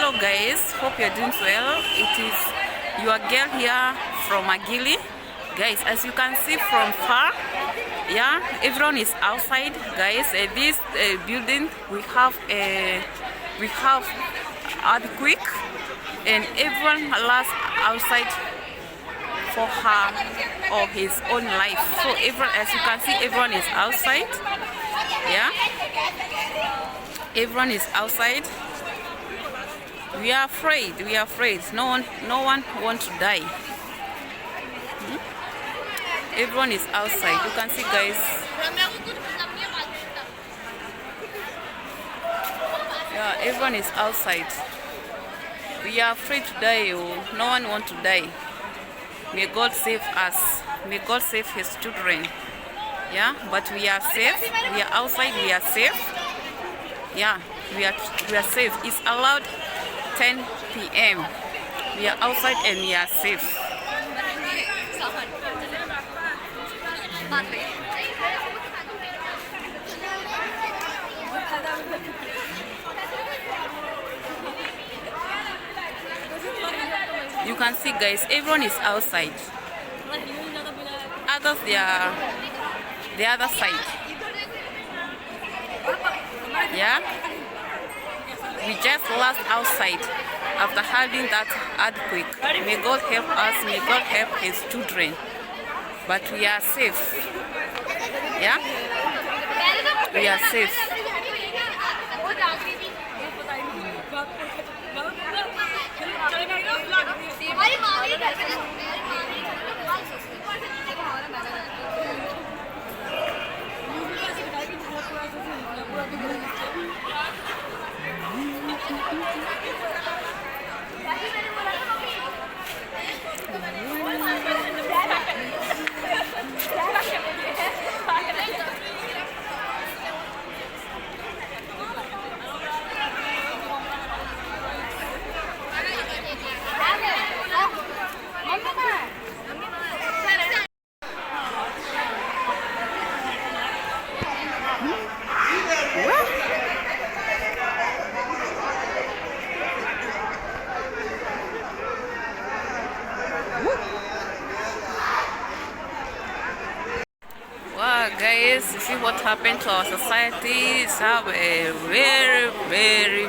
Hello guys, hope you're doing well. It is your girl here from Magili. Guys, as you can see from far, yeah, everyone is outside. Guys, this building we have earthquake, and everyone lost outside for her or his own life. So everyone, as you can see, everyone is outside. Yeah, everyone is outside. We are afraid. No one wants to die. Everyone is outside. You can see, guys. Yeah, everyone is outside. We are afraid to die. No one wants to die. May God save us. May God save his children. Yeah, but we are safe. We are outside. We are safe. Yeah, we are safe. It's allowed 10 p.m. We are outside and we are safe. You can see, guys, everyone is outside. Others, they are the other side. Yeah, we just lost outside after having that earthquake. May God help us. May God help his children. But we are safe. Yeah, we are safe. Wow, guys, you see what happened to our society. It's a very